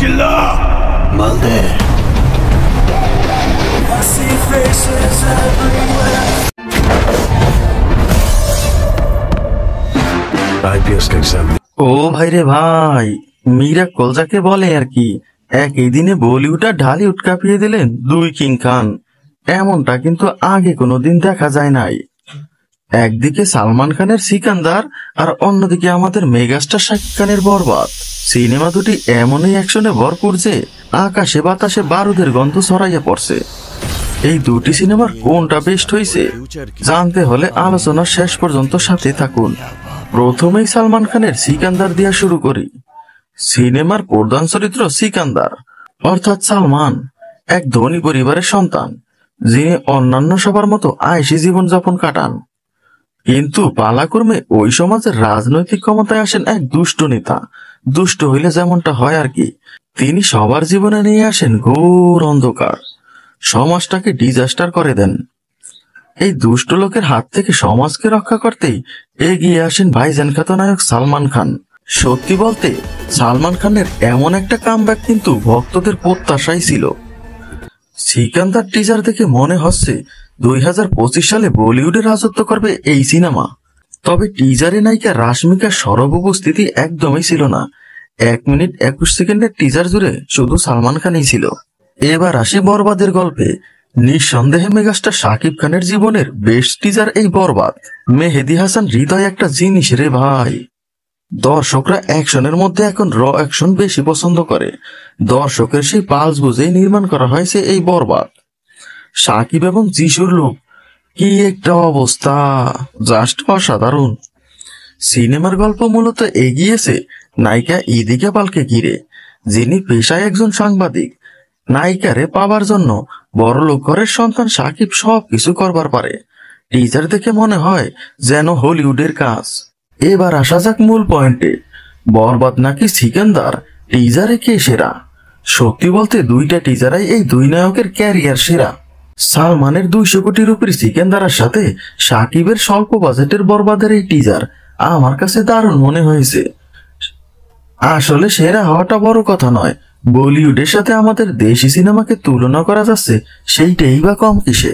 चिल्ला मालदे आईपीएस का एग्जाम। ও ভাই রে ভাই, মিরাকল যাকে বলে আর কি, একই দিনে বলিউড আর ঢালিউড কাঁপিয়ে দিলেন দুই কিং খান। এমনটা কিন্তু আগে কোনোদিন দেখা যায় নাই। একদিকে সালমান খানের সিকান্দার আর অন্যদিকে আমাদের মেগাস্টার শাকিব খানের বরবাদ। সিনেমা দুটি এমনই অ্যাকশনে ভরপুর যে আকাশে বাতাসে বারুদের গন্ধ ছড়াইয়া পড়ছে। এই দুটি সিনেমার কোনটা বেস্ট হয়েছে জানতে হলে আলোচনার শেষ পর্যন্ত সাথে থাকুন। প্রথমেই সালমান খানের সিকান্দার দিয়া শুরু করি। সিনেমার প্রধান চরিত্র সিকান্দার অর্থাৎ সালমান এক ধনী পরিবারের সন্তান, যিনি অন্যান্য সবার মতো আয়েশি জীবনযাপন কাটান। কিন্তু পালাক্রমে ওই সমাজের রাজনৈতিক ক্ষমতায় আসেন এক দুষ্ট নেতা। দুষ্ট হইলে যেমনটা হয় আর কি, তিনি সবার জীবনে নিয়ে আসেন ঘোর অন্ধকার, সমাজটাকে ডিজাস্টার করে দেন। এই দুষ্ট লোকের হাত থেকে সমাজকে রক্ষা করতেই এগিয়ে আসেন ভাইজান খ্যাত নায়ক সালমান খান। সত্যি বলতে সালমান খানের এমন একটা কামব্যাক কিন্তু ভক্তদের প্রত্যাশাই ছিল। সিকান্দার টিজার দেখে মনে হচ্ছে 2025 সালে বলিউডে রাজত্ব করবে এই সিনেমা। তবে টিজারে নায়িকা রাশমিকার সরব উপস্থিতি একদমই ছিল না। 1 মিনিট 21 সেকেন্ডের টিজার জুড়ে শুধু সালমান খানই ছিল। এবার আসি বরবাদের গল্পে। নিঃসন্দেহে মেগাস্টার শাকিব খানের জীবনের বেস্ট টিজার এই বরবাদ। মেহেদী হাসান হৃদয় একটা জিনিস রে ভাই। দর্শকরা অ্যাকশনের মধ্যে এখন র অ্যাকশন বেশি পছন্দ করে। দর্শকের সেই পালস বুঝেই নির্মাণ করা হয়েছে এই বরবাদ। শাকিব এবং যিশুর লুক কি একটা অবস্থা, জাস্ট অসাধারণ। সিনেমার গল্প মূলত এগিয়েছে নায়িকা ইদিকা পালকে ঘিরে, যিনি পেশায় একজন সাংবাদিক। নায়িকারে পাবার জন্য বড়লোক ঘরের সন্তান শাকিব সবকিছু করবার পারে। টিজার দেখে মনে হয় যেন হলিউডের কাজ। এবার আসা যাক মূল পয়েন্টে। বরবাদ নাকি সিকান্দার, টিজারে কে সেরা? সত্যি বলতে দুইটা টিজারাই এই দুই নায়কের ক্যারিয়ার সেরা। সালমানের 200 কোটির উপরে সিকান্দারের সাথে শাকিবের স্বল্প বাজেটের বরবাদের এই টিজার আমার কাছে দারুণ মনে হয়েছে। আসলে সেরা হওয়াটা বড় কথা নয়, বলিউডের সাথে আমাদের দেশি সিনেমাকে তুলনা করা যাচ্ছে সেইটাই বা কম কিসে।